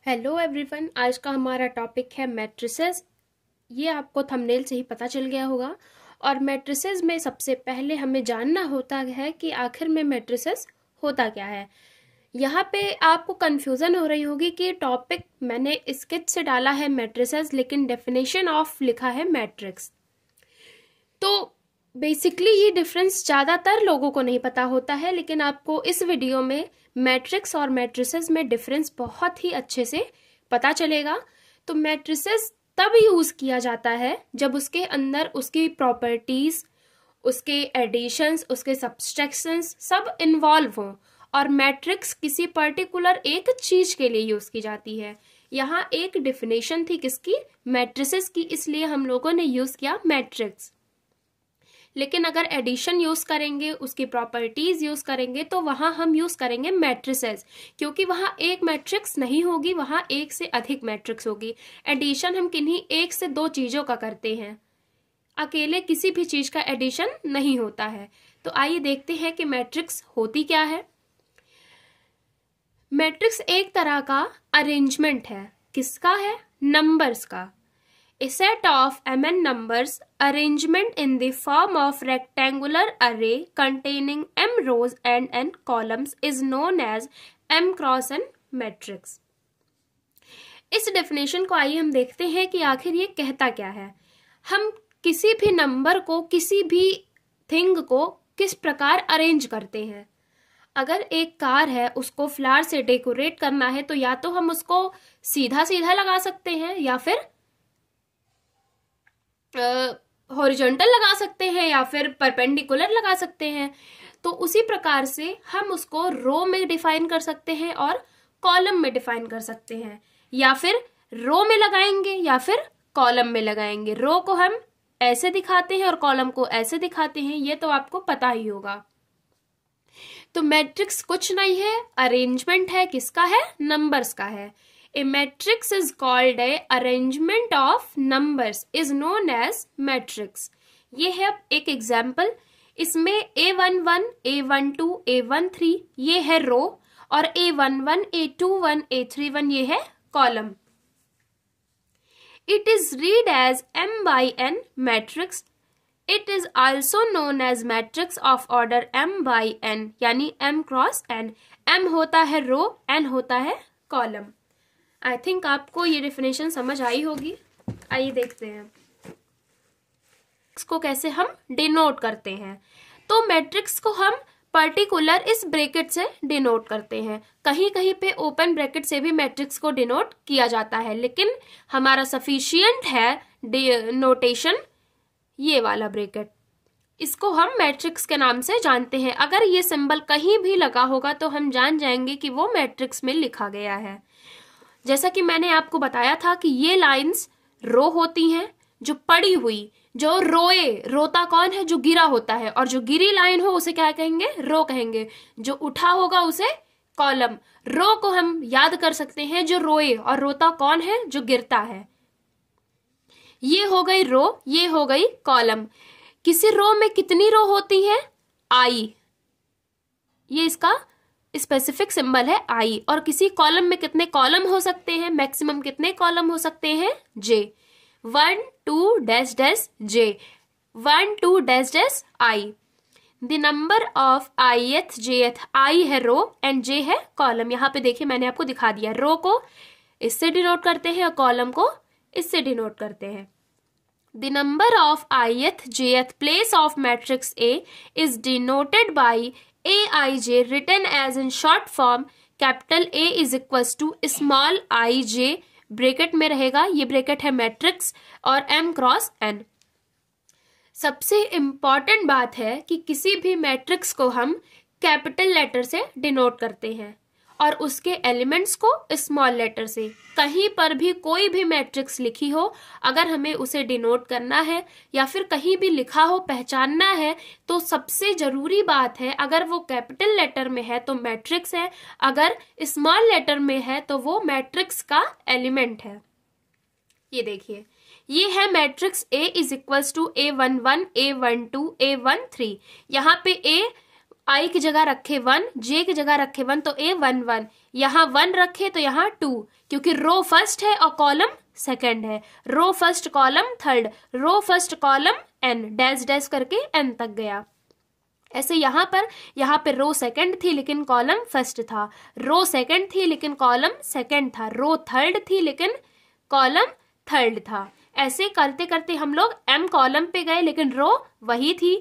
Hello everyone, आज का हमारा टॉपिक है मैट्रिसेस। ये आपको थंबनेल से ही पता चल गया होगा। और मैट्रिसेस में सबसे पहले हमें जानना होता है कि आखिर में मैट्रिसेस होता क्या है। यहाँ पे आपको कंफ्यूजन हो रही होगी कि टॉपिक मैंने स्केच से डाला है मैट्रिसेस, लेकिन डेफिनेशन ऑफ लिखा है मैट्रिक्स। तो बेसिकली ये डिफरेंस ज़्यादातर लोगों को नहीं पता होता है, लेकिन आपको इस वीडियो में मैट्रिक्स और मैट्रिसेस में डिफरेंस बहुत ही अच्छे से पता चलेगा। तो मैट्रिसेस तब यूज़ किया जाता है जब उसके अंदर उसकी प्रॉपर्टीज़, उसके एडिशंस, उसके सब्सट्रैक्शंस सब इन्वॉल्व हों। और मैट्रिक्स किसी पर्टिकुलर एक चीज़ के लिए यूज़ की जाती है। यहाँ एक डिफिनेशन थी किसकी? मैट्रिसेस की, इसलिए हम लोगों ने यूज़ किया मैट्रिक्स। लेकिन अगर एडिशन यूज करेंगे, उसकी प्रॉपर्टीज यूज करेंगे, तो वहां हम यूज करेंगे मैट्रिसेस, क्योंकि वहां एक मैट्रिक्स नहीं होगी, वहां एक से अधिक मैट्रिक्स होगी। एडिशन हम किन्हीं एक से दो चीजों का करते हैं, अकेले किसी भी चीज का एडिशन नहीं होता है। तो आइए देखते हैं कि मैट्रिक्स होती क्या है। मैट्रिक्स एक तरह का अरेंजमेंट है। किसका है? नंबर्स का। A set of mn numbers arrangement in the form of rectangular array containing m rows and n columns is known as m cross n matrix। इस डेफिनेशन को आइए हम देखते हैं कि आखिर ये कहता क्या है। हम किसी भी नंबर को, किसी भी थिंग को किस प्रकार अरेंज करते हैं। अगर एक कार है, उसको फ्लावर से डेकोरेट करना है, तो या तो हम उसको सीधा सीधा लगा सकते हैं या फिर हॉरिजॉन्टल लगा सकते हैं या फिर परपेंडिकुलर लगा सकते हैं। तो उसी प्रकार से हम उसको रो में डिफाइन कर सकते हैं और कॉलम में डिफाइन कर सकते हैं, या फिर रो में लगाएंगे या फिर कॉलम में लगाएंगे। रो को हम ऐसे दिखाते हैं और कॉलम को ऐसे दिखाते हैं, ये तो आपको पता ही होगा। तो मैट्रिक्स कुछ नहीं है, अरेंजमेंट है। किसका है? नंबर्स का है। A matrix is called a arrangement of numbers is known as matrix। ये है एक एग्जाम्पल। इसमें A11, A12, A13 ये है रो, और A11, A21, A31 ये है column. It is read as M by N matrix। It is also known as matrix of order M by N, यानी M cross N। M होता है रो, N होता है कॉलम। आई थिंक आपको ये definition समझ आई होगी। आइए देखते हैं इसको कैसे हम डिनोट करते हैं। तो मैट्रिक्स को हम पर्टिकुलर इस ब्रैकेट से डिनोट करते हैं। कहीं कहीं पे ओपन ब्रैकेट से भी मैट्रिक्स को डिनोट किया जाता है, लेकिन हमारा सफिशिएंट है नोटेशन ये वाला ब्रैकेट। इसको हम मैट्रिक्स के नाम से जानते हैं। अगर ये सिंबल कहीं भी लगा होगा तो हम जान जाएंगे कि वो मैट्रिक्स में लिखा गया है। जैसा कि मैंने आपको बताया था कि ये लाइंस रो होती हैं, जो पड़ी हुई, जो रोए, रोता कौन है? जो गिरा होता है। और जो गिरी लाइन हो उसे क्या कहेंगे? रो कहेंगे। जो उठा होगा उसे कॉलम। रो को हम याद कर सकते हैं जो रोए, और रोता कौन है? जो गिरता है। ये हो गई रो, ये हो गई कॉलम। किसी रो में कितनी रो होती है? आई। ये इसका स्पेसिफिक सिंबल है आई। और किसी कॉलम में कितने कॉलम हो सकते हैं? मैक्सिमम कितने कॉलम हो सकते हैं? जे। 1 2 dash dash J, 1 2 dash dash I. The number of ith jth, आई है रो एंड जे है कॉलम। यहाँ पे देखिए मैंने आपको दिखा दिया। रो को इससे डिनोट करते हैं और कॉलम को इससे डिनोट करते हैं। The number of ith jth place of matrix A is denoted by aij, written as in short form capital A is equals to small ij, bracket में रहेगा। ये ब्रैकेट है मैट्रिक्स और m क्रॉस n। सबसे important बात है कि किसी भी मैट्रिक्स को हम कैपिटल लेटर से डिनोट करते हैं और उसके एलिमेंट्स को स्मॉल लेटर से। कहीं पर भी कोई भी मैट्रिक्स लिखी हो, अगर हमें उसे डिनोट करना है या फिर कहीं भी लिखा हो पहचानना है, तो सबसे जरूरी बात है, अगर वो कैपिटल लेटर में है तो मैट्रिक्स है, अगर स्मॉल लेटर में है तो वो मैट्रिक्स का एलिमेंट है। ये देखिए, ये है matrix A is equals to A11, A12, A13। यहाँ पे A आई की जगह रखे 1, जे की जगह रखे 1, तो A11। यहाँ 1 रखे तो यहाँ 2, क्योंकि रो फर्स्ट है और कॉलम सेकंड है। Row first column third, row first column n, dash dash करके n तक गया। ऐसे यहाँ पे रो सेकंड थी लेकिन कॉलम फर्स्ट था, रो सेकंड थी लेकिन कॉलम सेकंड था, रो थर्ड थी लेकिन कॉलम थर्ड था। ऐसे करते करते हम लोग m कॉलम पे गए लेकिन रो वही थी,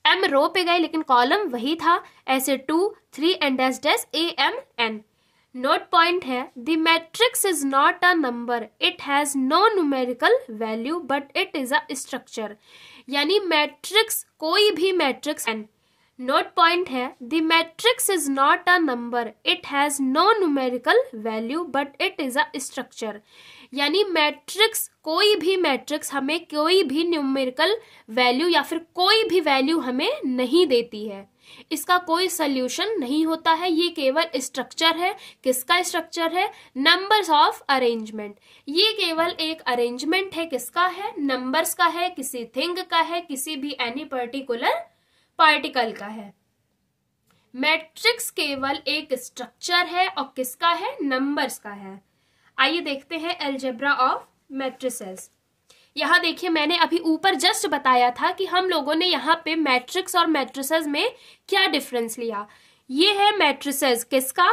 m रो पे गए लेकिन कॉलम वही था। ऐसे 2, 3 and dash dash a m n। Note point है, the matrix is not a number, it has no numerical value but it is a structure. यानी मैट्रिक्स, कोई भी मैट्रिक्स, नोट पॉइंट है, the matrix is not a number, it has no numerical value but it is a structure. यानी matrix, कोई भी matrix हमें कोई भी न्यूमेरिकल वैल्यू या फिर कोई भी वैल्यू हमें नहीं देती है, इसका कोई सोल्यूशन नहीं होता है, ये केवल स्ट्रक्चर है। किसका स्ट्रक्चर है? Numbers of arrangement. ये केवल एक अरेंजमेंट है, किसका है? नंबर्स का है, किसी थिंग का है, किसी भी एनी पर्टिकुलर पार्टिकल का है। मैट्रिक्स केवल एक स्ट्रक्चर है और किसका है? नंबर्स का है। आइए देखते हैं अलजेब्रा ऑफ मैट्रिसेस। यहाँ देखिए, मैंने अभी ऊपर जस्ट बताया था कि हम लोगों ने यहाँ पे मैट्रिक्स और मैट्रिसेस में क्या डिफरेंस लिया। ये है मैट्रिसेस, किसका?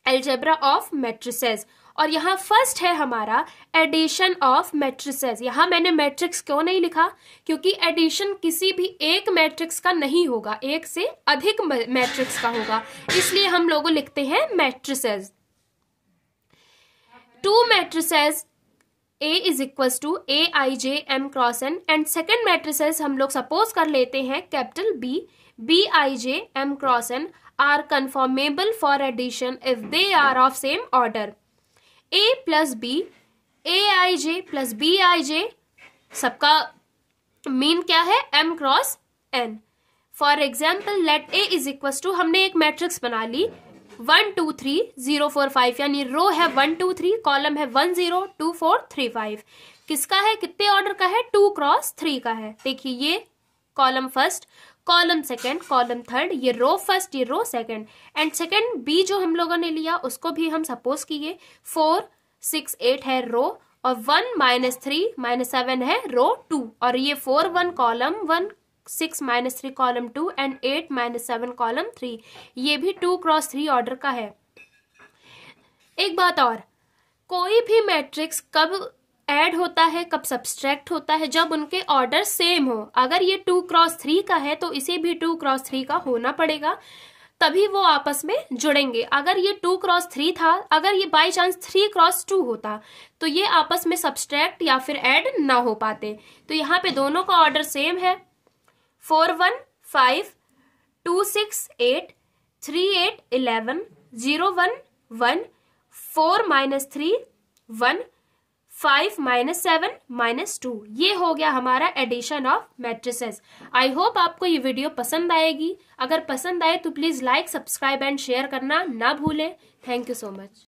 Algebra of matrices. और यहाँ फर्स्ट है हमारा एडिशन ऑफ मैट्रिसेस। यहाँ मैंने मैट्रिक्स क्यों नहीं लिखा? क्योंकि एडिशन किसी भी एक मैट्रिक्स का नहीं होगा, एक से अधिक मैट्रिक्स का होगा, इसलिए हम लोग लिखते हैं matrices. Two matrices A is equal to Aij m cross n and second matrices हम लोग सपोज कर लेते हैं capital Bij m cross n are conformable for addition if they are of same order. A plus B, Aij plus Bij, सबका mean क्या है? m cross n। For example let A is equal to, हमने एक matrix बना ली 1 2 3 0 4 5, यानी रो है 1 2 3, column है 1 0 2 4 3 5। किसका है? कितने ऑर्डर का है? 2 क्रॉस 3 का है। देखिए, ये column first, column second, column third, ये रो फर्स्ट, ये row second. And second B जो हम लोगों ने लिया उसको भी हम सपोज किए 4 6 8 है रो, और 1 -3 -7 है रो 2, और ये 4 1 कॉलम 1, 6 -3 कॉलम 2 एंड 8 -7 कॉलम 3। ये भी 2 क्रॉस 3 ऑर्डर का है। एक बात और, कोई भी मैट्रिक्स कब ऐड होता है, कब सब्सट्रैक्ट होता है? जब उनके ऑर्डर सेम हो। अगर ये 2 क्रॉस 3 का है तो इसे भी 2 क्रॉस 3 का होना पड़ेगा, तभी वो आपस में जुड़ेंगे। अगर ये 2 क्रॉस 3 था, अगर ये बाई चांस 3 क्रॉस 2 होता तो ये आपस में सब्सट्रैक्ट या फिर ऐड ना हो पाते। तो यहाँ पे दोनों का ऑर्डर सेम है। 4 1 5 2 6 8 3 8 11 0 1 1 4 -3 1 5 -7 -2। ये हो गया हमारा addition of matrices. I hope आपको ये वीडियो पसंद आएगी। अगर पसंद आए तो please like, subscribe and share करना ना भूलें। Thank you so much.